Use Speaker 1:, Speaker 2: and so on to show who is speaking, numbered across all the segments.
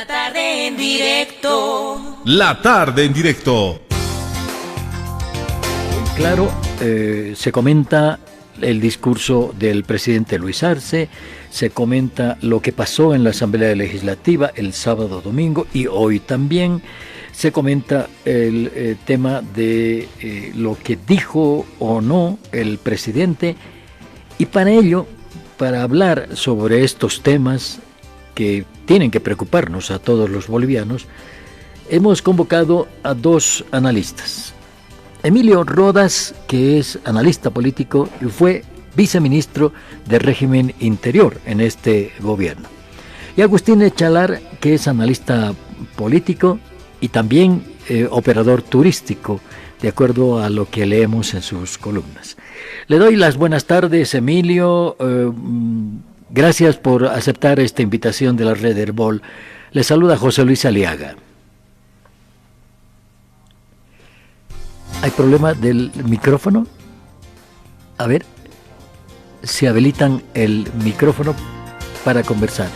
Speaker 1: La tarde en directo.
Speaker 2: La tarde en directo.
Speaker 3: Claro, se comenta el discurso del presidente Luis Arce, se comenta lo que pasó en la Asamblea Legislativa el sábado, domingo y hoy también. Se comenta el tema de lo que dijo o no el presidente, y para ello, para hablar sobre estos temas que tienen que preocuparnos a todos los bolivianos, hemos convocado a dos analistas. Emilio Rodas, que es analista político y fue viceministro de régimen interior en este gobierno, y Agustín Echalar, que es analista político y también operador turístico, de acuerdo a lo que leemos en sus columnas. Le doy las buenas tardes, Emilio. Gracias por aceptar esta invitación de la Red Herbol. Le saluda José Luis Aliaga. ¿Hay problema del micrófono? A ver, si habilitan el micrófono para conversar.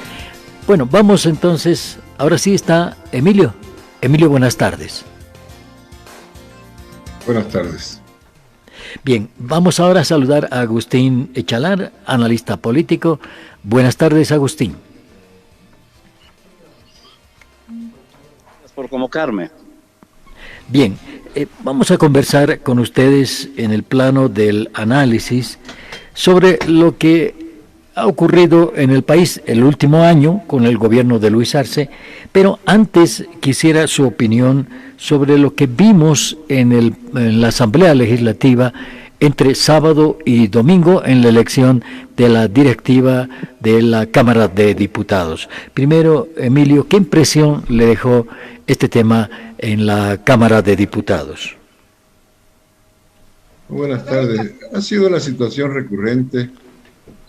Speaker 3: Bueno, vamos entonces. Ahora sí está Emilio. Emilio, buenas tardes.
Speaker 4: Buenas tardes.
Speaker 3: Bien, vamos ahora a saludar a Agustín Echalar, analista político. Buenas tardes, Agustín.
Speaker 5: Gracias por convocarme.
Speaker 3: Bien, vamos a conversar con ustedes en el plano del análisis sobre lo que ha ocurrido en el país el último año con el gobierno de Luis Arce, pero antes quisiera su opinión sobre lo que vimos en la Asamblea Legislativa entre sábado y domingo en la elección de la directiva de la Cámara de Diputados. Primero, Emilio, ¿qué impresión le dejó este tema en la Cámara de Diputados?
Speaker 4: Buenas tardes. Ha sido una situación recurrente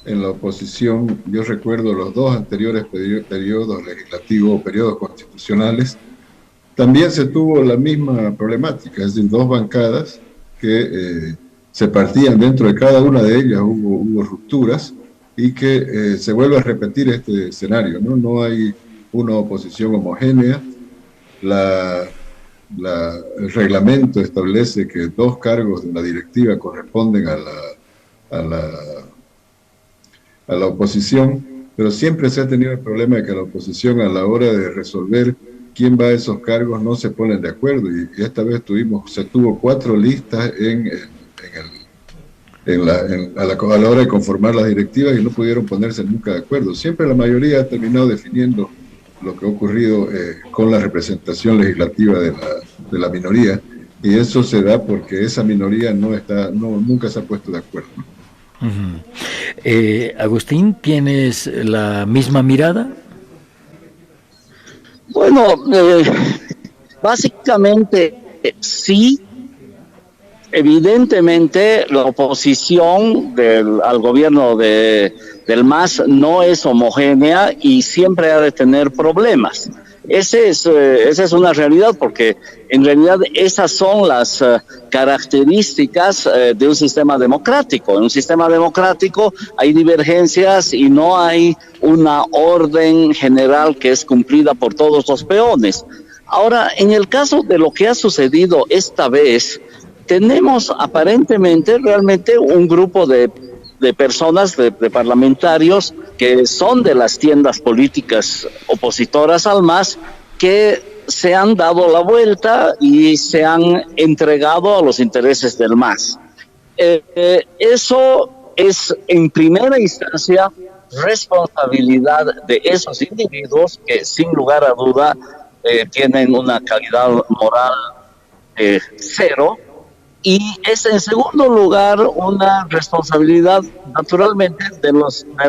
Speaker 4: en la oposición. Yo recuerdo los dos anteriores periodos legislativos, periodos constitucionales. También se tuvo la misma problemática, es decir, dos bancadas que se partían dentro de cada una de ellas, hubo rupturas, y que se vuelve a repetir este escenario, ¿no? No hay una oposición homogénea. El reglamento establece que 2 cargos de la directiva corresponden a la oposición, pero siempre se ha tenido el problema de que la oposición, a la hora de resolver quién va a esos cargos, no se ponen de acuerdo, y esta vez se tuvo 4 listas a la hora de conformar las directivas y no pudieron ponerse nunca de acuerdo. Siempre la mayoría ha terminado definiendo lo que ha ocurrido con la representación legislativa de la minoría, y eso se da porque esa minoría nunca se ha puesto de acuerdo, ¿no?
Speaker 3: Agustín, ¿tienes la misma mirada?
Speaker 5: Bueno, básicamente sí. Evidentemente la oposición al gobierno del MAS no es homogénea y siempre ha de tener problemas. Esa es una realidad, porque en realidad esas son las características de un sistema democrático. En un sistema democrático hay divergencias y no hay una orden general que es cumplida por todos los peones. Ahora, en el caso de lo que ha sucedido esta vez, tenemos aparentemente realmente un grupo de personas, de parlamentarios, que son de las tiendas políticas opositoras al MAS, que se han dado la vuelta y se han entregado a los intereses del MAS. Eso es, en primera instancia, responsabilidad de esos individuos que, sin lugar a duda, tienen una calidad moral cero. Y es, en segundo lugar, una responsabilidad, naturalmente, de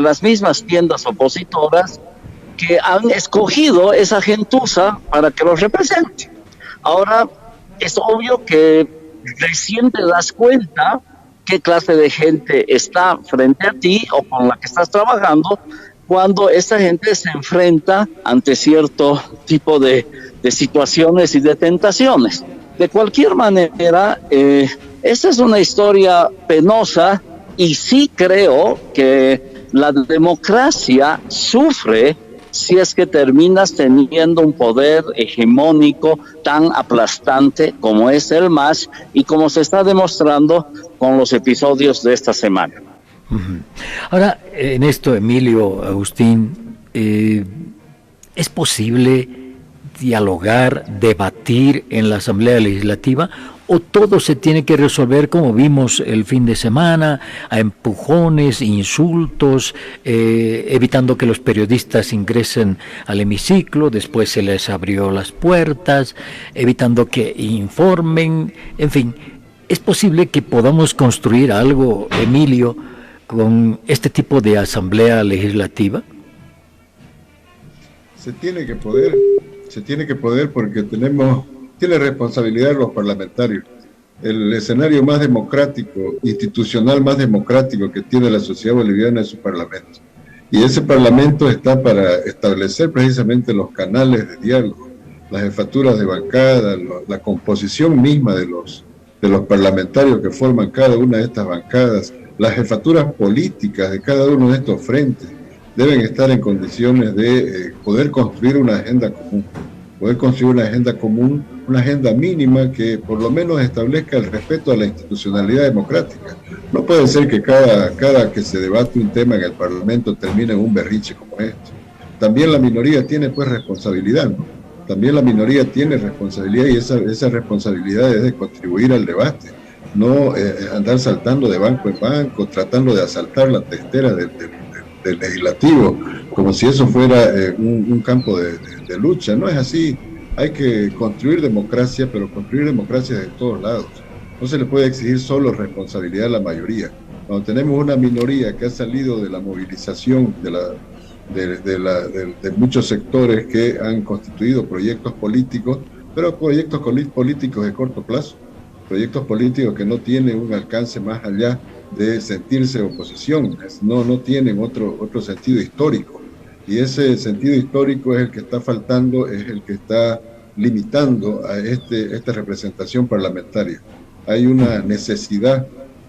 Speaker 5: las mismas tiendas opositoras que han escogido esa gentuza para que los represente. Ahora, es obvio que recién te das cuenta qué clase de gente está frente a ti o con la que estás trabajando, cuando esa gente se enfrenta ante cierto tipo de situaciones y de tentaciones. De cualquier manera, esta es una historia penosa, y sí creo que la democracia sufre si es que terminas teniendo un poder hegemónico tan aplastante como es el MAS y como se está demostrando con los episodios de esta semana.
Speaker 3: Ahora, en esto, Emilio, Agustín, ¿es posible dialogar, debatir en la Asamblea Legislativa, o todo se tiene que resolver como vimos el fin de semana, a empujones, insultos, evitando que los periodistas ingresen al hemiciclo, después se les abrió las puertas, evitando que informen, en fin? ¿Es posible que podamos construir algo, Emilio, con este tipo de Asamblea Legislativa?
Speaker 4: Se tiene que poder porque tiene responsabilidad los parlamentarios. El escenario más democrático, institucional más democrático que tiene la sociedad boliviana es su parlamento. Y ese parlamento está para establecer precisamente los canales de diálogo, las jefaturas de bancada, la composición misma de los parlamentarios que forman cada una de estas bancadas, las jefaturas políticas de cada uno de estos frentes deben estar en condiciones de poder construir una agenda común, una agenda mínima que por lo menos establezca el respeto a la institucionalidad democrática. No puede ser que cada que se debate un tema en el Parlamento termine en un berrinche como este. También la minoría tiene pues responsabilidad, ¿no? También la minoría tiene responsabilidad y esa responsabilidad es de contribuir al debate, no andar saltando de banco en banco, tratando de asaltar la testera del legislativo, como si eso fuera un campo de lucha. No es así. Hay que construir democracia, pero construir democracia de todos lados. No se le puede exigir solo responsabilidad a la mayoría. Cuando tenemos una minoría que ha salido de la movilización de muchos sectores que han constituido proyectos políticos, pero proyectos políticos de corto plazo, proyectos políticos que no tienen un alcance más allá de sentirse oposición, no tienen otro sentido histórico, y ese sentido histórico es el que está faltando, es el que está limitando a esta representación parlamentaria. Hay una necesidad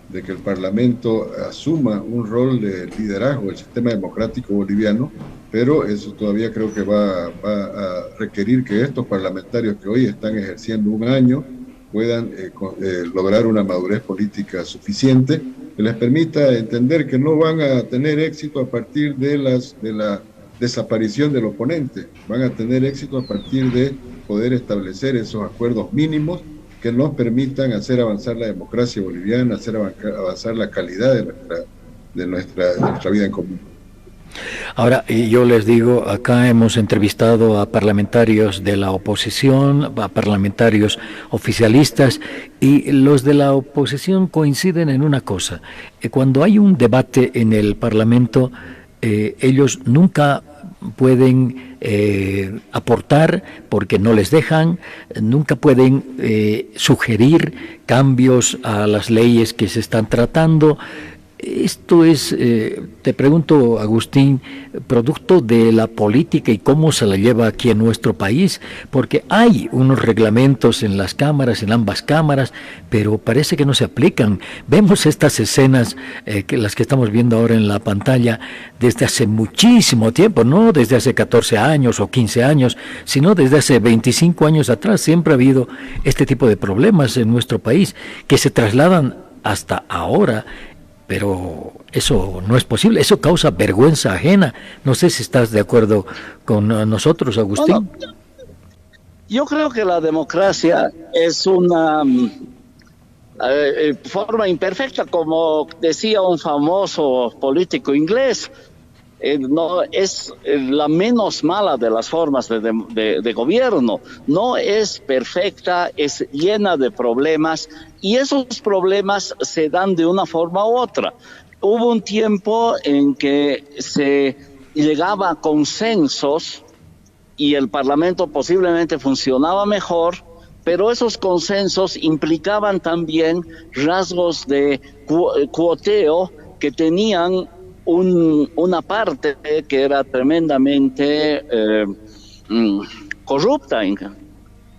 Speaker 4: de que el Parlamento asuma un rol de liderazgo del sistema democrático boliviano, pero eso todavía creo que va a requerir que estos parlamentarios que hoy están ejerciendo un año puedan lograr una madurez política suficiente que les permita entender que no van a tener éxito a partir de la desaparición del oponente, van a tener éxito a partir de poder establecer esos acuerdos mínimos que nos permitan hacer avanzar la democracia boliviana, hacer avanzar la calidad de nuestra vida en común.
Speaker 3: Ahora, yo les digo, acá hemos entrevistado a parlamentarios de la oposición, a parlamentarios oficialistas, y los de la oposición coinciden en una cosa: cuando hay un debate en el Parlamento, ellos nunca pueden aportar porque no les dejan, nunca pueden sugerir cambios a las leyes que se están tratando. Esto es, te pregunto, Agustín, producto de la política y cómo se la lleva aquí en nuestro país, porque hay unos reglamentos en las cámaras, en ambas cámaras, pero parece que no se aplican. Vemos estas escenas, las que estamos viendo ahora en la pantalla, desde hace muchísimo tiempo, no desde hace 14 años o 15 años, sino desde hace 25 años atrás. Siempre ha habido este tipo de problemas en nuestro país que se trasladan hasta ahora. Pero eso no es posible, eso causa vergüenza ajena. No sé si estás de acuerdo con nosotros, Agustín.
Speaker 5: No. Yo creo que la democracia es una forma imperfecta, como decía un famoso político inglés. No es la menos mala de las formas de gobierno. No es perfecta, es llena de problemas, y esos problemas se dan de una forma u otra. Hubo un tiempo en que se llegaba a consensos y el Parlamento posiblemente funcionaba mejor, pero esos consensos implicaban también rasgos de cuoteo que tenían una parte que era tremendamente corrupta,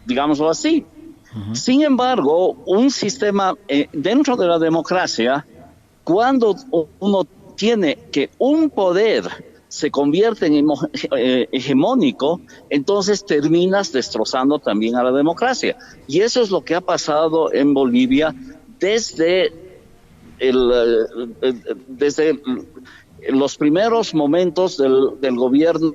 Speaker 5: digámoslo así. Uh-huh. Sin embargo, un sistema dentro de la democracia, cuando uno tiene que un poder se convierte en hegemónico, entonces terminas destrozando también a la democracia. Y eso es lo que ha pasado en Bolivia desde los primeros momentos del gobierno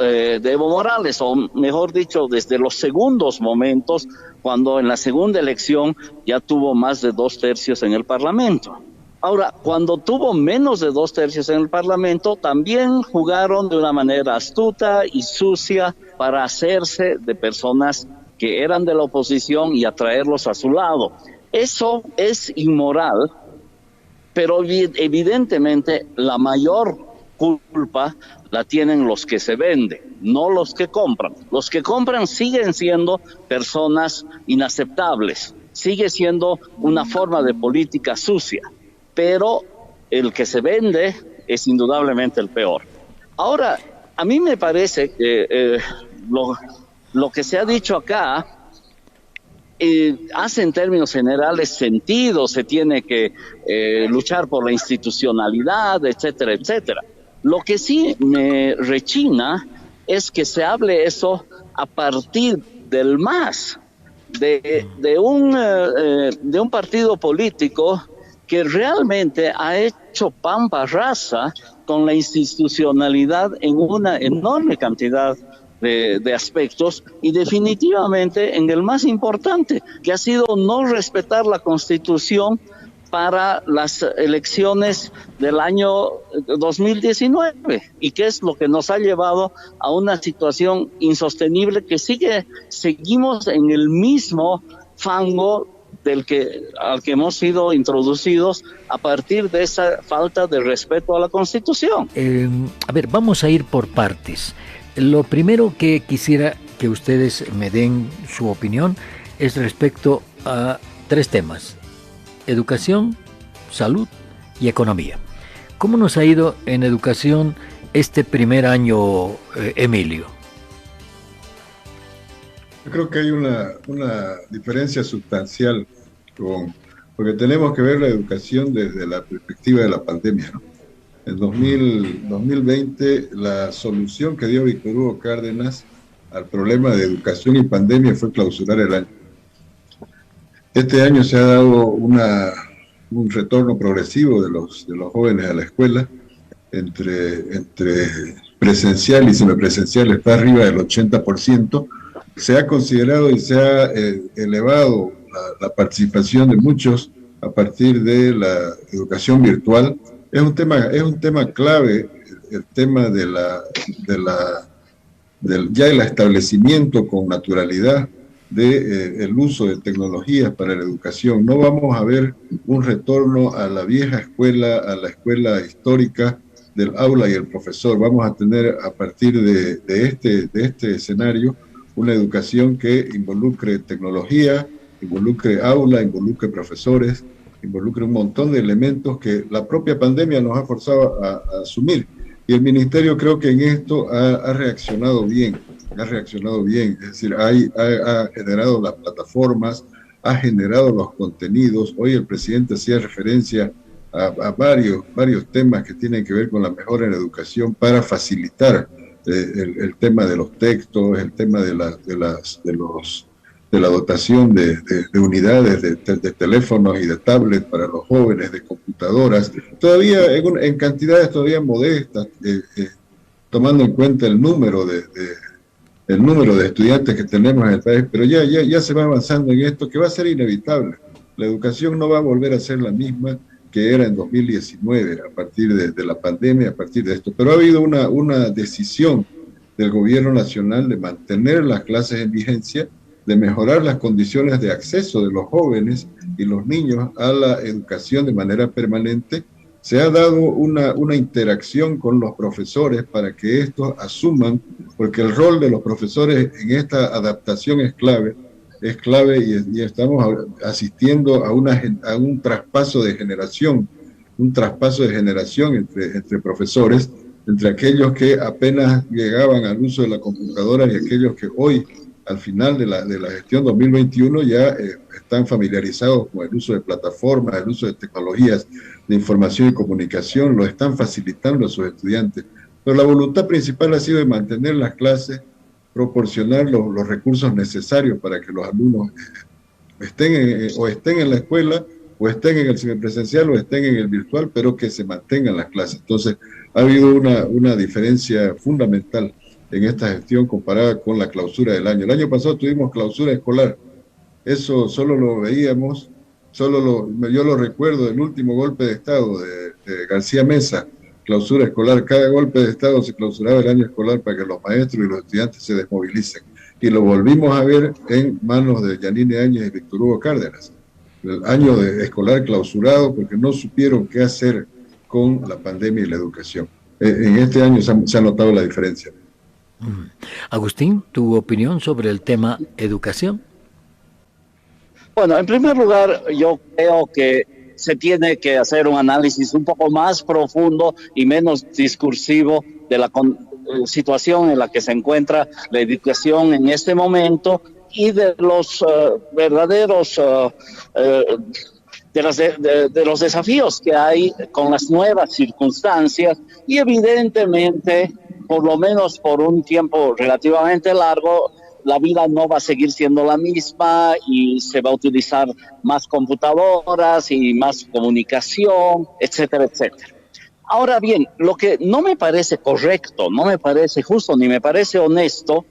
Speaker 5: de Evo Morales, o mejor dicho, desde los segundos momentos, cuando en la segunda elección ya tuvo más de 2/3 en el Parlamento. Ahora, cuando tuvo menos de 2/3 en el Parlamento, también jugaron de una manera astuta y sucia para hacerse de personas que eran de la oposición y atraerlos a su lado. Eso es inmoral, pero evidentemente la mayor culpa la tienen los que se venden, no los que compran. Los que compran siguen siendo personas inaceptables, sigue siendo una forma de política sucia, pero el que se vende es indudablemente el peor. Ahora, a mí me parece que lo que se ha dicho acá hace en términos generales sentido. Se tiene que luchar por la institucionalidad, etcétera, etcétera. Lo que sí me rechina es que se hable eso a partir del MAS, de un partido político que realmente ha hecho pampa rasa con la institucionalidad en una enorme cantidad de aspectos, y definitivamente en el más importante, que ha sido no respetar la Constitución para las elecciones del año 2019, y que es lo que nos ha llevado a una situación insostenible, que seguimos en el mismo fango al que hemos sido introducidos a partir de esa falta de respeto a la Constitución.
Speaker 3: A ver, vamos a ir por partes. Lo primero que quisiera que ustedes me den su opinión es respecto a 3 temas: educación, salud y economía. ¿Cómo nos ha ido en educación este primer año, Emilio?
Speaker 4: Yo creo que hay una diferencia sustancial, porque tenemos que ver la educación desde la perspectiva de la pandemia, ¿no? En 2020, la solución que dio Víctor Hugo Cárdenas al problema de educación y pandemia fue clausurar el año. Este año se ha dado un retorno progresivo de los jóvenes a la escuela, entre presencial y semipresencial está arriba del 80%. Se ha considerado y se ha elevado la participación de muchos a partir de la educación virtual. Es un tema clave, el tema del establecimiento con naturalidad el uso de tecnologías para la educación. No vamos a ver un retorno a la vieja escuela, a la escuela histórica del aula y el profesor. Vamos a tener, a partir de este escenario, una educación que involucre tecnología, involucre aula, involucre profesores, involucre un montón de elementos que la propia pandemia nos ha forzado a asumir. Y el ministerio, creo que en esto ha reaccionado bien, es decir, ha generado las plataformas, ha generado los contenidos. Hoy el presidente hacía referencia a varios temas que tienen que ver con la mejora en la educación para facilitar el tema de los textos, el tema de la dotación de unidades de teléfonos y de tablets para los jóvenes, de computadoras, todavía en cantidades todavía modestas, tomando en cuenta el número de estudiantes que tenemos en el país, pero ya se va avanzando en esto, que va a ser inevitable. La educación no va a volver a ser la misma que era en 2019, a partir de la pandemia, a partir de esto. Pero ha habido una decisión del gobierno nacional de mantener las clases en vigencia, de mejorar las condiciones de acceso de los jóvenes y los niños a la educación de manera permanente. Se ha dado una interacción con los profesores para que estos asuman, porque el rol de los profesores en esta adaptación es clave y estamos asistiendo a un traspaso de generación, entre profesores, entre aquellos que apenas llegaban al uso de la computadora y aquellos que hoy al final de la gestión 2021 ya están familiarizados con el uso de plataformas, el uso de tecnologías de información y comunicación, lo están facilitando a sus estudiantes. Pero la voluntad principal ha sido de mantener las clases, proporcionar los recursos necesarios para que los alumnos estén en la escuela, o estén en el semipresencial, o estén en el virtual, pero que se mantengan las clases. Entonces, ha habido una diferencia fundamental en esta gestión comparada con la clausura del año. El año pasado tuvimos clausura escolar. Eso solo lo veíamos, yo lo recuerdo del último golpe de Estado de García Mesa, clausura escolar. Cada golpe de Estado se clausuraba el año escolar para que los maestros y los estudiantes se desmovilicen. Y lo volvimos a ver en manos de Yanine Áñez y Víctor Hugo Cárdenas. El año escolar clausurado porque no supieron qué hacer con la pandemia y la educación. En este año se ha notado la diferencia.
Speaker 3: Agustín, ¿tu opinión sobre el tema educación?
Speaker 5: Bueno, en primer lugar, yo creo que se tiene que hacer un análisis un poco más profundo y menos discursivo de la situación en la que se encuentra la educación en este momento y de los verdaderos de los desafíos que hay con las nuevas circunstancias, y evidentemente, por lo menos por un tiempo relativamente largo, la vida no va a seguir siendo la misma y se va a utilizar más computadoras y más comunicación, etcétera, etcétera. Ahora bien, lo que no me parece correcto, no me parece justo, ni me parece honesto,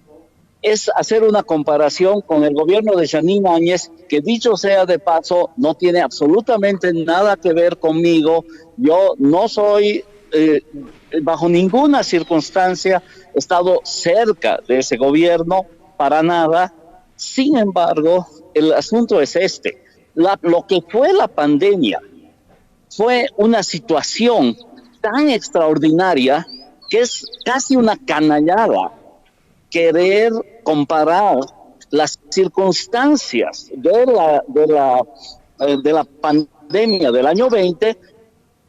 Speaker 5: es hacer una comparación con el gobierno de Yanine Áñez, que dicho sea de paso, no tiene absolutamente nada que ver conmigo. Yo no soy, bajo ninguna circunstancia, he estado cerca de ese gobierno, para nada. Sin embargo, el asunto es este. Lo que fue la pandemia fue una situación tan extraordinaria que es casi una canallada querer comparar las circunstancias de la pandemia del año 20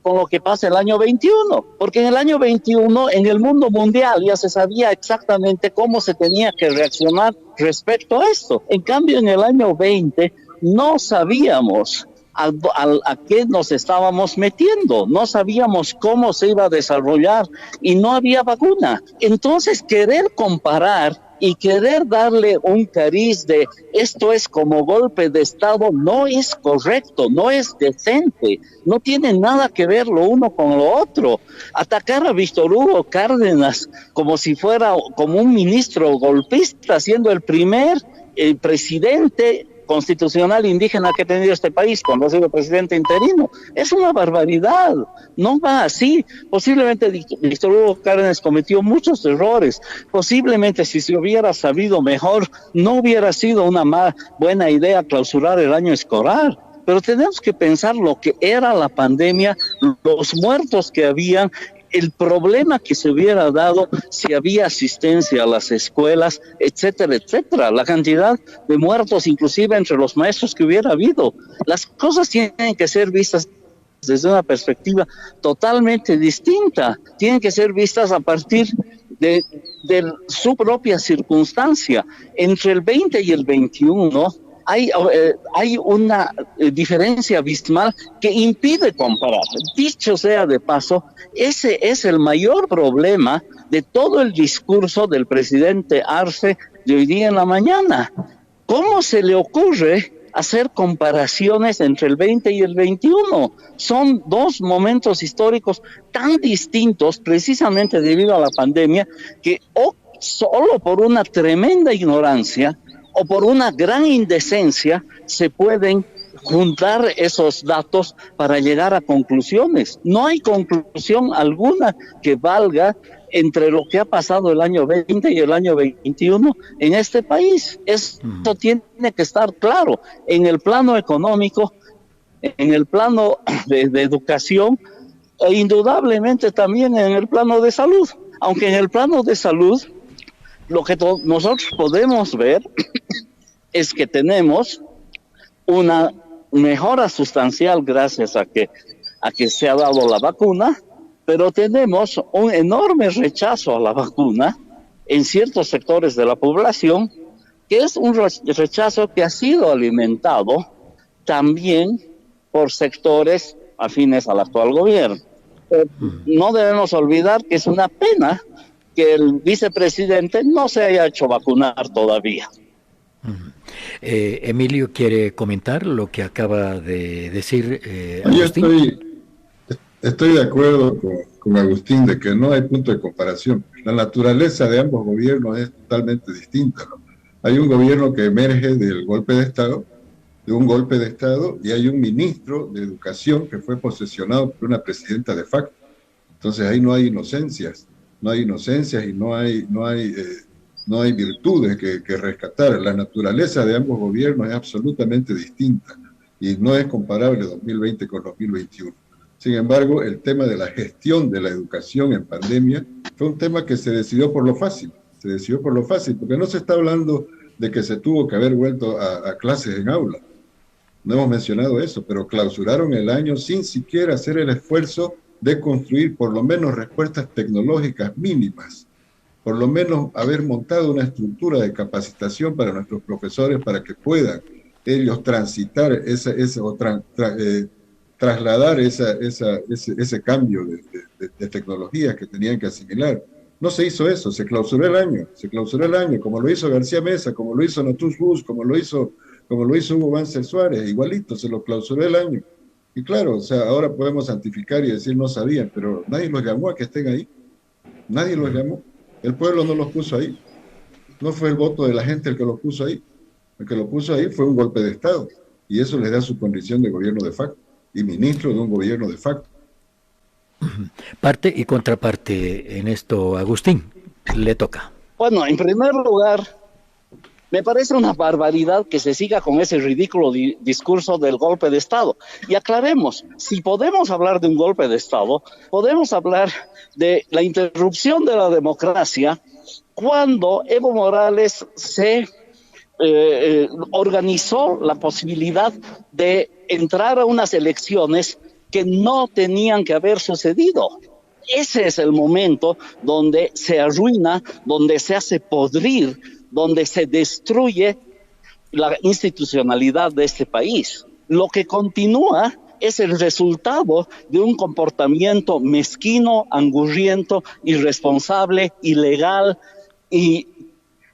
Speaker 5: con lo que pasa el año 21, porque en el año 21 en el mundo mundial ya se sabía exactamente cómo se tenía que reaccionar respecto a esto. En cambio, en el año 20 no sabíamos a qué nos estábamos metiendo, no sabíamos cómo se iba a desarrollar y no había vacuna. Entonces, querer comparar y querer darle un cariz de esto es como golpe de Estado no es correcto, no es decente, no tiene nada que ver lo uno con lo otro. Atacar a Víctor Hugo Cárdenas como si fuera como un ministro golpista, siendo el primer presidente constitucional indígena que ha tenido este país cuando ha sido presidente interino, es una barbaridad, no va así. Posiblemente Víctor Hugo Cárdenas cometió muchos errores, posiblemente si se hubiera sabido mejor no hubiera sido una buena idea clausurar el año escolar, pero tenemos que pensar lo que era la pandemia, los muertos que habían, el problema que se hubiera dado si había asistencia a las escuelas, etcétera, etcétera, la cantidad de muertos inclusive entre los maestros que hubiera habido. Las cosas tienen que ser vistas desde una perspectiva totalmente distinta, tienen que ser vistas a partir de su propia circunstancia. Entre el 20 y el 21 hay una diferencia abismal que impide comparar. Dicho sea de paso, ese es el mayor problema de todo el discurso del presidente Arce de hoy día en la mañana. ¿Cómo se le ocurre hacer comparaciones entre el 20 y el 21? Son dos momentos históricos tan distintos, precisamente debido a la pandemia, que o solo por una tremenda ignorancia o por una gran indecencia se pueden juntar esos datos para llegar a conclusiones. No hay conclusión alguna que valga entre lo que ha pasado el año 20 y el año 21 en este país. Esto tiene que estar claro en el plano económico, en el plano de educación e indudablemente también en el plano de salud. Aunque en el plano de salud lo que nosotros podemos ver es que tenemos una mejora sustancial gracias a que se ha dado la vacuna, pero tenemos un enorme rechazo a la vacuna en ciertos sectores de la población que es un rechazo que ha sido alimentado también por sectores afines al actual gobierno. No debemos olvidar que es una pena que el vicepresidente no se haya hecho vacunar todavía.
Speaker 3: Emilio quiere comentar lo que acaba de decir
Speaker 4: Yo
Speaker 3: Agustín.
Speaker 4: estoy de acuerdo con Agustín de que no hay punto de comparación. La naturaleza de ambos gobiernos es totalmente distinta, ¿no? Hay un gobierno que emerge del golpe de Estado, de un golpe de Estado, y hay un ministro de Educación que fue posesionado por una presidenta de facto. Entonces ahí no hay inocencias y no hay virtudes que rescatar. La naturaleza de ambos gobiernos es absolutamente distinta y no es comparable 2020 con 2021. Sin embargo, el tema de la gestión de la educación en pandemia fue un tema que se decidió por lo fácil. Se decidió por lo fácil, porque no se está hablando de que se tuvo que haber vuelto a clases en aula. No hemos mencionado eso, pero clausuraron el año sin siquiera hacer el esfuerzo de construir por lo menos respuestas tecnológicas mínimas, por lo menos haber montado una estructura de capacitación para nuestros profesores para que puedan ellos transitar trasladar ese cambio de tecnologías que tenían que asimilar. No se hizo eso, se clausuró el año, como lo hizo García Mesa, como lo hizo Natush Bus, como lo hizo Hugo Banzer Suárez, igualito, se lo clausuró el año. Y claro, o sea, ahora podemos santificar y decir no sabían, pero nadie los llamó a que estén ahí. Nadie los llamó. El pueblo no los puso ahí. No fue el voto de la gente el que los puso ahí. El que los puso ahí fue un golpe de Estado. Y eso les da su condición de gobierno de facto y ministro de un gobierno de facto.
Speaker 3: Parte y contraparte en esto, Agustín, le toca.
Speaker 5: Bueno, en primer lugar, me parece una barbaridad que se siga con ese ridículo discurso del golpe de Estado. Y aclaremos, si podemos hablar de un golpe de Estado, podemos hablar de la interrupción de la democracia cuando Evo Morales se organizó la posibilidad de entrar a unas elecciones que no tenían que haber sucedido. Ese es el momento donde se arruina, donde se hace podrir, donde se destruye la institucionalidad de este país. Lo que continúa es el resultado de un comportamiento mezquino, angurriento, irresponsable, ilegal y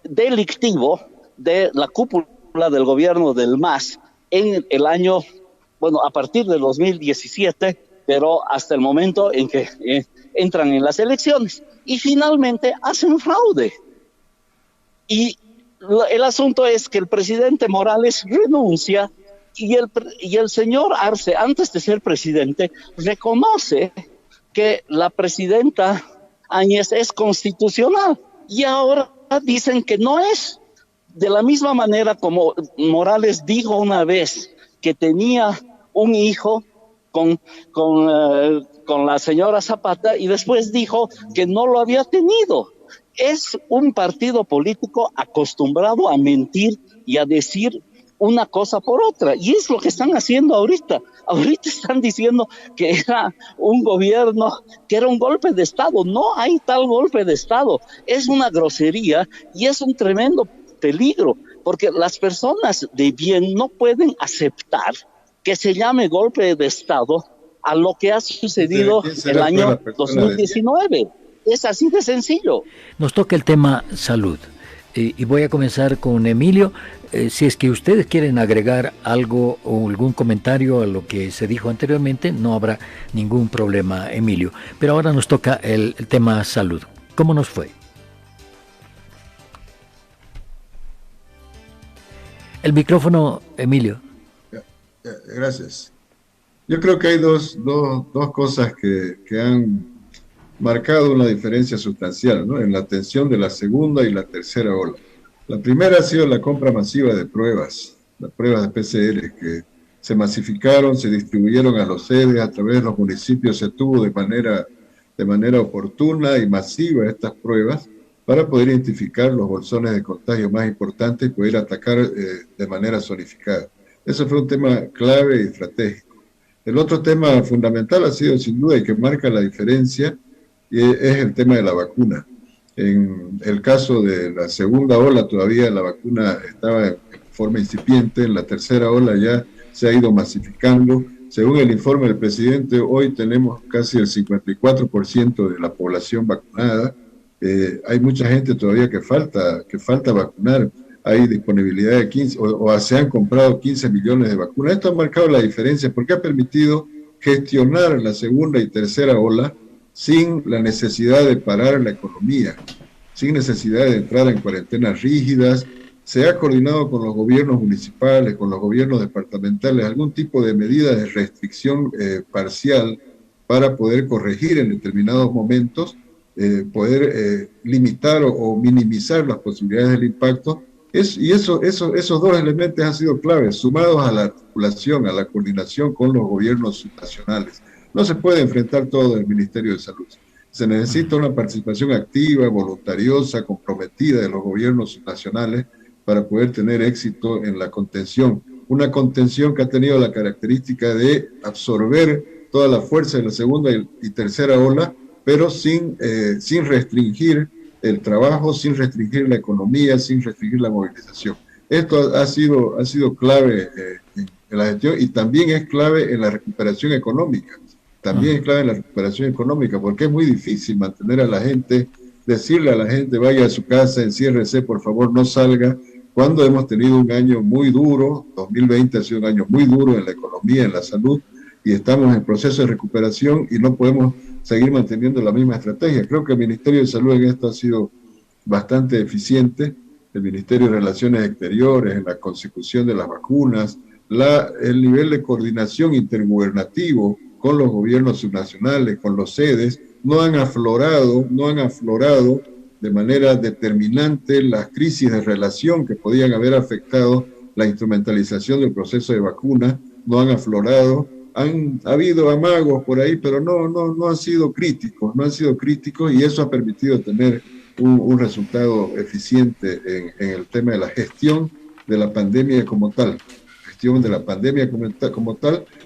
Speaker 5: delictivo de la cúpula del gobierno del MAS en el año, bueno, a partir del 2017, pero hasta el momento en que entran en las elecciones. Y finalmente hacen fraude. Y el asunto es que el presidente Morales renuncia y el señor Arce, antes de ser presidente, reconoce que la presidenta Áñez es constitucional y ahora dicen que no es. De la misma manera como Morales dijo una vez que tenía un hijo con la señora Zapata y después dijo que no lo había tenido. Es un partido político acostumbrado a mentir y a decir una cosa por otra. Y es lo que están haciendo ahorita. Ahorita están diciendo que era un gobierno, que era un golpe de Estado. No hay tal golpe de Estado. Es una grosería y es un tremendo peligro, porque las personas de bien no pueden aceptar que se llame golpe de Estado a lo que ha sucedido el año 2019. Es así de sencillo.
Speaker 3: Nos toca el tema salud. Y voy a comenzar con Emilio. Si es que ustedes quieren agregar algo o algún comentario a lo que se dijo anteriormente, no habrá ningún problema, Emilio. Pero ahora nos toca el tema salud. ¿Cómo nos fue? El micrófono, Emilio.
Speaker 4: Gracias. Yo creo que hay dos cosas que han marcado una diferencia sustancial, ¿no?, en la atención de la segunda y la tercera ola. La primera ha sido la compra masiva de pruebas, las pruebas de PCR que se masificaron, se distribuyeron a los sedes, a través de los municipios se tuvo de manera oportuna y masiva estas pruebas para poder identificar los bolsones de contagio más importantes y poder atacar de manera zonificada. Eso fue un tema clave y estratégico. El otro tema fundamental ha sido sin duda y que marca la diferencia es el tema de la vacuna. En el caso de la segunda ola, todavía la vacuna estaba en forma incipiente. En la tercera ola ya se ha ido masificando. Según el informe del presidente, hoy tenemos casi el 54% de la población vacunada. Hay mucha gente todavía que falta vacunar. Hay disponibilidad de 15, o se han comprado 15 millones de vacunas. Esto ha marcado la diferencia porque ha permitido gestionar la segunda y tercera ola sin la necesidad de parar la economía, sin necesidad de entrar en cuarentenas rígidas. Se ha coordinado con los gobiernos municipales, con los gobiernos departamentales, algún tipo de medida de restricción parcial para poder corregir en determinados momentos, poder limitar o minimizar las posibilidades del impacto. Esos dos elementos han sido claves, sumados a la articulación, a la coordinación con los gobiernos subnacionales. No se puede enfrentar todo el Ministerio de Salud. Se necesita una participación activa, voluntariosa, comprometida de los gobiernos subnacionales para poder tener éxito en la contención. Una contención que ha tenido la característica de absorber toda la fuerza de la segunda y tercera ola, pero sin restringir el trabajo, sin restringir la economía, sin restringir la movilización. Esto ha sido clave en la gestión y también es clave en la recuperación económica. También es clave en la recuperación económica, porque es muy difícil mantener a la gente, decirle a la gente, vaya a su casa, enciérrese, por favor, no salga, cuando hemos tenido un año muy duro. 2020 ha sido un año muy duro en la economía, en la salud, y estamos en proceso de recuperación y no podemos seguir manteniendo la misma estrategia. Creo que el Ministerio de Salud en esto ha sido bastante eficiente, el Ministerio de Relaciones Exteriores, en la consecución de las vacunas, el nivel de coordinación intergubernativo con los gobiernos subnacionales, con los sedes, no han aflorado de manera determinante las crisis de relación que podían haber afectado la instrumentalización del proceso de vacuna, no han aflorado. Ha habido amagos por ahí, pero no han sido críticos, y eso ha permitido tener un resultado eficiente en el tema de la gestión de la pandemia como tal.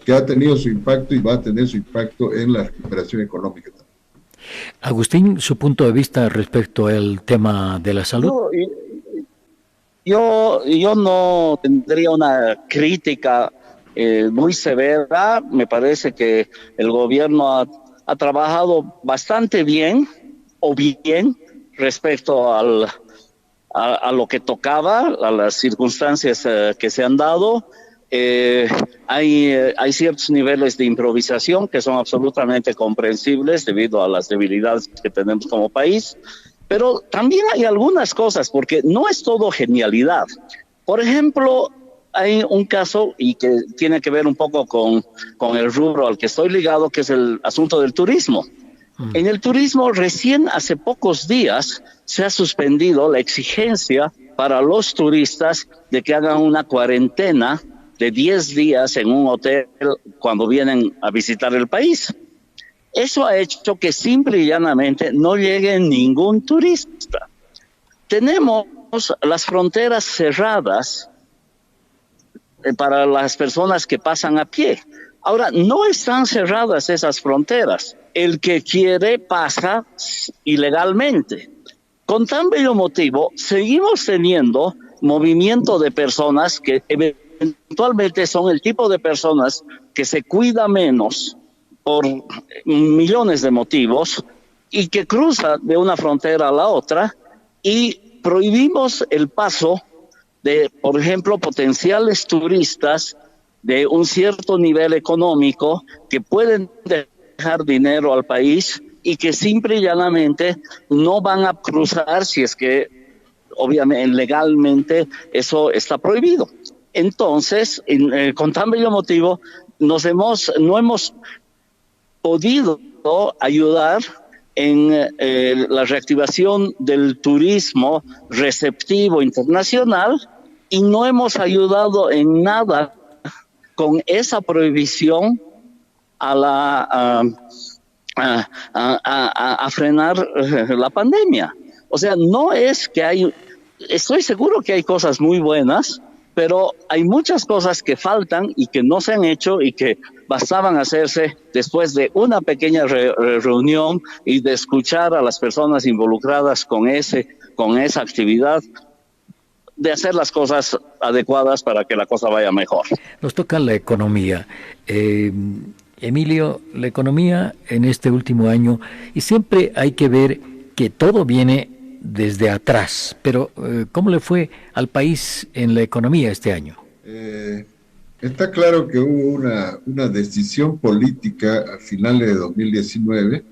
Speaker 4: Que ha tenido su impacto y va a tener su impacto en la recuperación económica también.
Speaker 3: Agustín, su punto de vista respecto al tema de la salud.
Speaker 5: Yo no tendría una crítica muy severa. Me parece que el gobierno ha trabajado bastante bien respecto a lo que tocaba, a las circunstancias que se han dado. Hay ciertos niveles de improvisación que son absolutamente comprensibles debido a las debilidades que tenemos como país, pero también hay algunas cosas, porque no es todo genialidad. Por ejemplo, hay un caso y que tiene que ver un poco con el rubro al que estoy ligado, que es el asunto del turismo. En el turismo, recién hace pocos días se ha suspendido la exigencia para los turistas de que hagan una cuarentena de 10 días en un hotel cuando vienen a visitar el país. Eso ha hecho que simple y llanamente no llegue ningún turista. Tenemos las fronteras cerradas para las personas que pasan a pie. Ahora, no están cerradas esas fronteras. El que quiere pasa ilegalmente. Con tan bello motivo, seguimos teniendo movimiento de personas que eventualmente son el tipo de personas que se cuida menos por millones de motivos y que cruza de una frontera a la otra, y prohibimos el paso de, por ejemplo, potenciales turistas de un cierto nivel económico que pueden dejar dinero al país y que simple y llanamente no van a cruzar si es que obviamente legalmente eso está prohibido. Entonces, con tan bello motivo, no hemos podido ayudar en la reactivación del turismo receptivo internacional, y no hemos ayudado en nada con esa prohibición a frenar la pandemia. O sea, no es que estoy seguro que hay cosas muy buenas pero hay muchas cosas que faltan y que no se han hecho y que bastaban hacerse después de una pequeña reunión y de escuchar a las personas involucradas con esa actividad, de hacer las cosas adecuadas para que la cosa vaya mejor.
Speaker 3: Nos toca la economía. Emilio, la economía en este último año, y siempre hay que ver que todo viene desde atrás, pero ¿cómo le fue al país en la economía este año?
Speaker 4: Está claro que hubo una decisión política a finales de 2019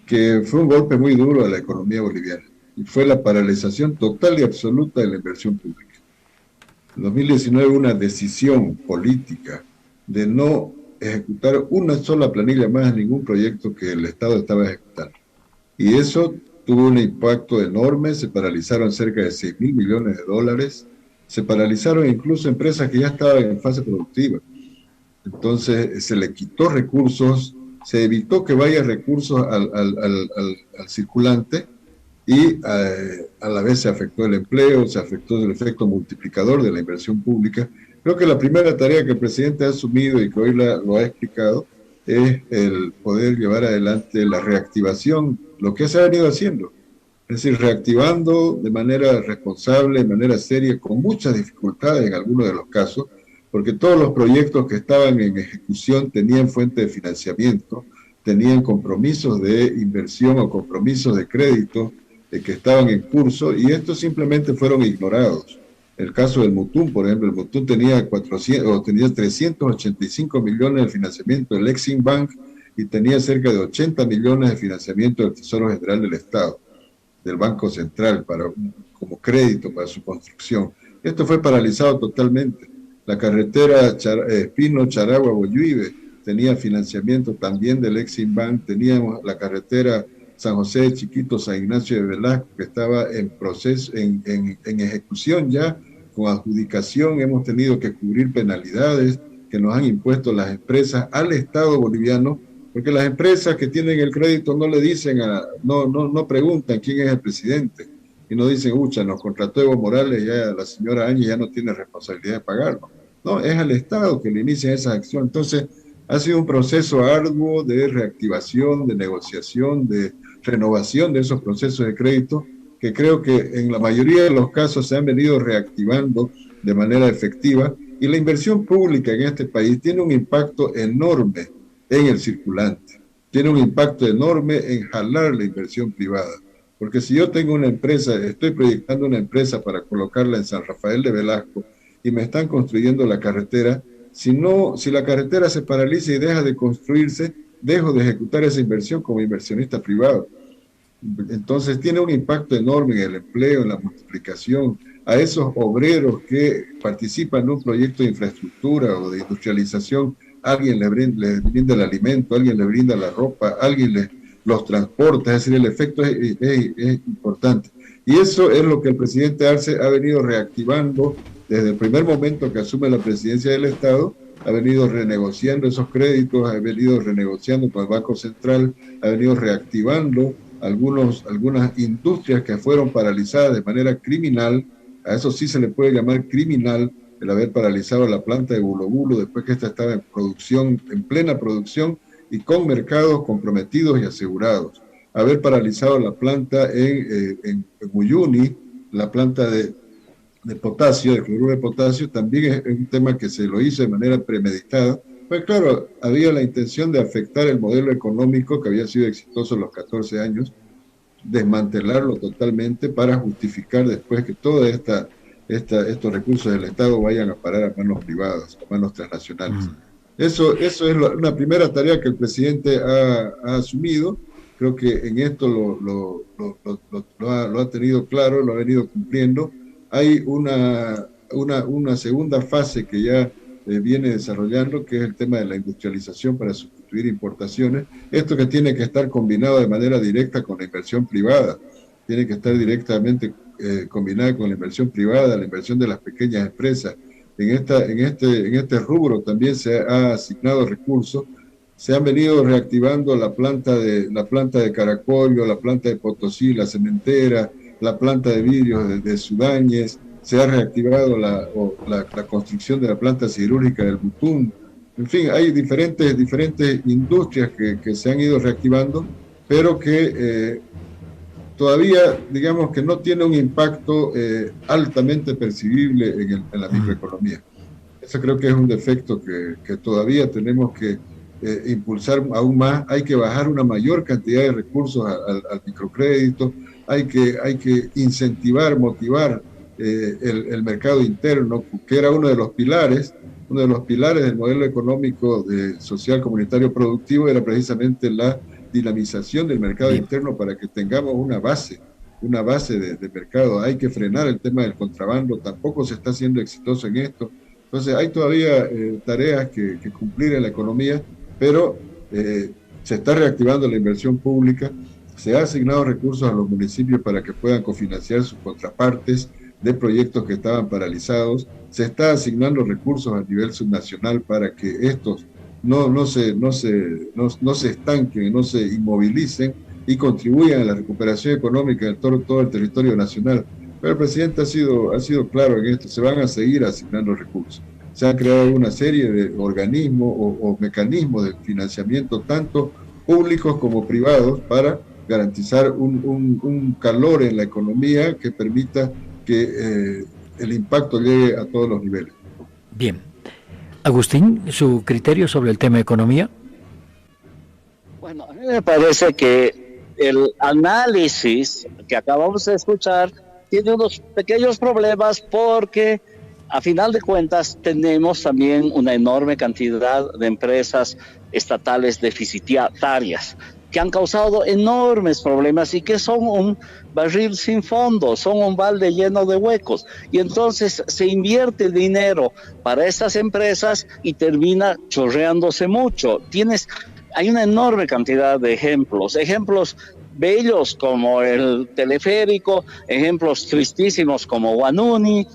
Speaker 4: que fue un golpe muy duro a la economía boliviana, y fue la paralización total y absoluta de la inversión pública. En 2019 hubo una decisión política de no ejecutar una sola planilla más en ningún proyecto que el Estado estaba ejecutando. Y eso tuvo un impacto enorme, se paralizaron cerca de 6.000 millones de dólares, se paralizaron incluso empresas que ya estaban en fase productiva. Entonces se le quitó recursos, se evitó que vaya recursos al circulante, y a la vez se afectó el empleo, se afectó el efecto multiplicador de la inversión pública. Creo que la primera tarea que el presidente ha asumido y que hoy lo ha explicado es el poder llevar adelante la reactivación, lo que se ha venido haciendo, es decir, reactivando de manera responsable, de manera seria, con muchas dificultades en algunos de los casos, porque todos los proyectos que estaban en ejecución tenían fuente de financiamiento, tenían compromisos de inversión o compromisos de crédito que estaban en curso, y estos simplemente fueron ignorados. El caso del Mutum, por ejemplo, el Mutum tenía 385 millones de financiamiento del Exim Bank y tenía cerca de 80 millones de financiamiento del Tesoro General del Estado, del Banco Central, como crédito para su construcción. Esto fue paralizado totalmente. La carretera Espino-Charagua-Boyuibe tenía financiamiento también del Exim Bank. Teníamos la carretera San José de Chiquito, San Ignacio de Velasco, que estaba en proceso, en ejecución ya, con adjudicación. Hemos tenido que cubrir penalidades que nos han impuesto las empresas al Estado boliviano, porque las empresas que tienen el crédito no le dicen, no preguntan quién es el presidente, y no dicen, nos contrató Evo Morales, ya la señora Áñez ya no tiene responsabilidad de pagarlo. No, es al Estado que le inicia esa acción. Entonces, ha sido un proceso arduo de reactivación, de negociación, de renovación de esos procesos de crédito, que creo que en la mayoría de los casos se han venido reactivando de manera efectiva, y la inversión pública en este país tiene un impacto enorme en el circulante, tiene un impacto enorme en jalar la inversión privada, porque si yo tengo una empresa, estoy proyectando una empresa para colocarla en San Rafael de Velasco y me están construyendo la carretera, si la carretera se paraliza y deja de construirse, dejo de ejecutar esa inversión como inversionista privado. Entonces tiene un impacto enorme en el empleo, en la multiplicación. A esos obreros que participan en un proyecto de infraestructura o de industrialización, alguien les brinda el alimento, alguien les brinda la ropa, alguien los transporta, es decir, el efecto es importante. Y eso es lo que el presidente Arce ha venido reactivando desde el primer momento que asume la presidencia del Estado. Ha venido renegociando esos créditos, ha venido renegociando con el Banco Central, ha venido reactivando algunas industrias que fueron paralizadas de manera criminal. A eso sí se le puede llamar criminal el haber paralizado la planta de Bulo Bulo después que esta estaba en producción, en plena producción y con mercados comprometidos y asegurados. Haber paralizado la planta en Uyuni, la planta de potasio, de cloruro de potasio, también es un tema que se lo hizo de manera premeditada. Pues claro, había la intención de afectar el modelo económico que había sido exitoso en los 14 años, desmantelarlo totalmente para justificar después que todos estos recursos del Estado vayan a parar a manos privadas, a manos transnacionales. Eso es una primera tarea que el presidente ha asumido. Creo que en esto lo ha tenido claro, lo ha venido cumpliendo. Hay una segunda fase que ya viene desarrollando, que es el tema de la industrialización para sustituir importaciones. Esto que tiene que estar combinado de manera directa con la inversión privada, tiene que estar directamente combinada con la inversión privada, la inversión de las pequeñas empresas. En este rubro también se ha asignado recursos. Se han venido reactivando la planta de Caracollo, la planta de Potosí, la cementera, la planta de vidrios de Sudáñez, se ha reactivado la construcción de la planta siderúrgica del Butún. En fin, hay diferentes industrias que se han ido reactivando, pero que todavía, digamos, que no tiene un impacto altamente percibible en la microeconomía. Eso creo que es un defecto que todavía tenemos que impulsar aún más. Hay que bajar una mayor cantidad de recursos al microcrédito, hay que incentivar, motivar el mercado interno, que era uno de los pilares del modelo económico social comunitario productivo, era precisamente la dinamización del mercado interno para que tengamos una base de mercado. Hay que frenar el tema del contrabando, tampoco se está siendo exitoso en esto. Entonces hay todavía tareas que cumplir en la economía, pero se está reactivando la inversión pública, se ha asignado recursos a los municipios para que puedan cofinanciar sus contrapartes de proyectos que estaban paralizados, se está asignando recursos a nivel subnacional para que estos no se estanquen, no se inmovilicen y contribuyan a la recuperación económica de todo el territorio nacional. Pero el presidente ha sido claro en esto, se van a seguir asignando recursos. Se han creado una serie de organismos o mecanismos de financiamiento, tanto públicos como privados, para garantizar un calor en la economía que permita que el impacto llegue a todos los niveles.
Speaker 3: Bien. Agustín, ¿su criterio sobre el tema economía?
Speaker 5: Bueno, a mí me parece que el análisis que acabamos de escuchar tiene unos pequeños problemas porque a final de cuentas tenemos también una enorme cantidad de empresas estatales deficitarias que han causado enormes problemas y que son un barril sin fondo, son un balde lleno de huecos. Y entonces se invierte dinero para estas empresas y termina chorreándose mucho. Hay una enorme cantidad de ejemplos bellos como el teleférico, ejemplos tristísimos como Guanuni.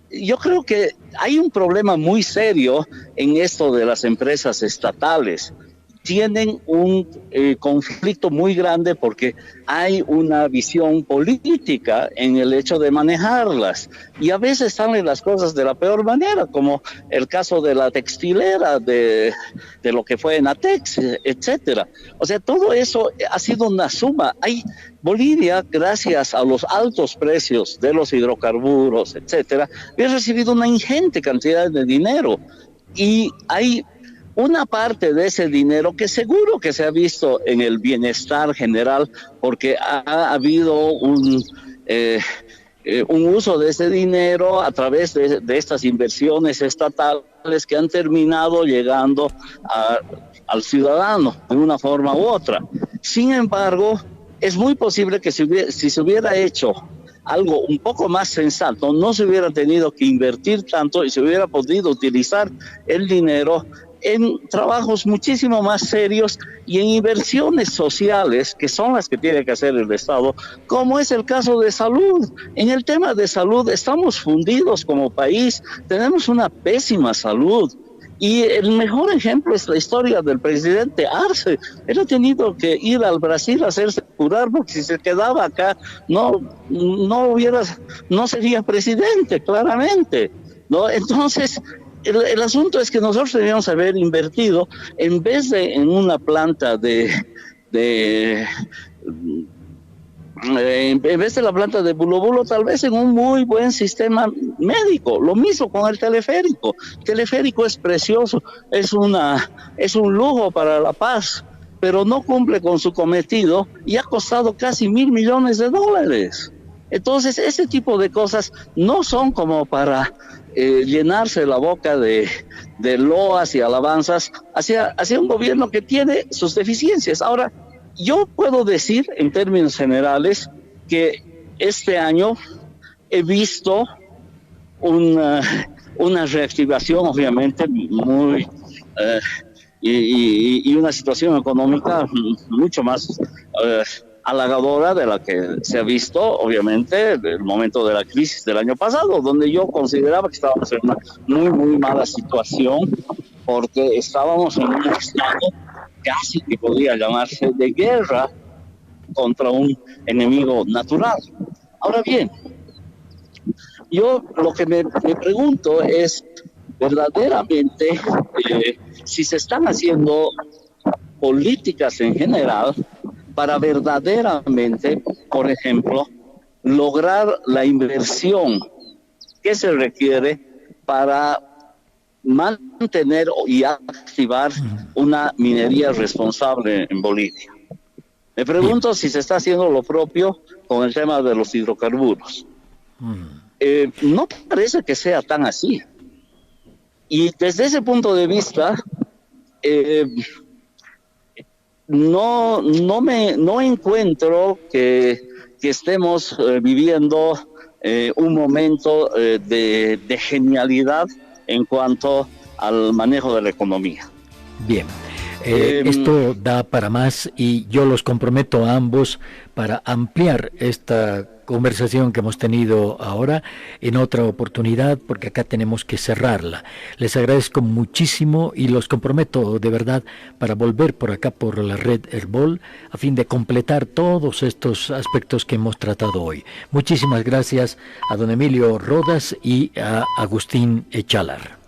Speaker 5: Yo creo que hay un problema muy serio en esto de las empresas estatales. Tienen un conflicto muy grande porque hay una visión política en el hecho de manejarlas y a veces salen las cosas de la peor manera, como el caso de la textilera, de lo que fue Enatex, etcétera. O sea, todo eso ha sido una suma. Bolivia, gracias a los altos precios de los hidrocarburos, etcétera, ha recibido una ingente cantidad de dinero y hay una parte de ese dinero que seguro que se ha visto en el bienestar general porque ha habido un uso de ese dinero a través de estas inversiones estatales que han terminado llegando al ciudadano de una forma u otra. Sin embargo, es muy posible que si se hubiera hecho algo un poco más sensato, no se hubiera tenido que invertir tanto y se hubiera podido utilizar el dinero en trabajos muchísimo más serios y en inversiones sociales, que son las que tiene que hacer el Estado, como es el caso de salud. En el tema de salud estamos fundidos como país, tenemos una pésima salud. Y el mejor ejemplo es la historia del presidente Arce. Él ha tenido que ir al Brasil a hacerse curar porque si se quedaba acá no sería presidente, claramente, ¿no? Entonces, el asunto es que nosotros debíamos haber invertido en vez de en una planta en vez de la planta de Bulo Bulo, tal vez en un muy buen sistema médico. Lo mismo con el teleférico. El teleférico es precioso, es un lujo para La Paz, pero no cumple con su cometido y ha costado casi $1.000 millones. Entonces, ese tipo de cosas no son como para llenarse la boca de loas y alabanzas hacia un gobierno que tiene sus deficiencias. Ahora, yo puedo decir en términos generales que este año he visto una reactivación obviamente muy y una situación económica mucho más halagadora de la que se ha visto obviamente el momento de la crisis del año pasado, donde yo consideraba que estábamos en una muy muy mala situación porque estábamos en un estado casi que podría llamarse de guerra contra un enemigo natural. Ahora bien, Yo lo que me pregunto es verdaderamente si se están haciendo políticas en general para verdaderamente, por ejemplo, lograr la inversión que se requiere para mantener y activar una minería responsable en Bolivia. Me pregunto si se está haciendo lo propio con el tema de los hidrocarburos. No parece que sea tan así. Y desde ese punto de vista, no encuentro que estemos viviendo un momento de genialidad en cuanto al manejo de la economía.
Speaker 3: Bien, esto da para más y yo los comprometo a ambos para ampliar esta conversación que hemos tenido ahora en otra oportunidad, porque acá tenemos que cerrarla. Les agradezco muchísimo y los comprometo de verdad para volver por acá por la red Herbol a fin de completar todos estos aspectos que hemos tratado hoy. Muchísimas gracias a don Emilio Rodas y a Agustín Echalar.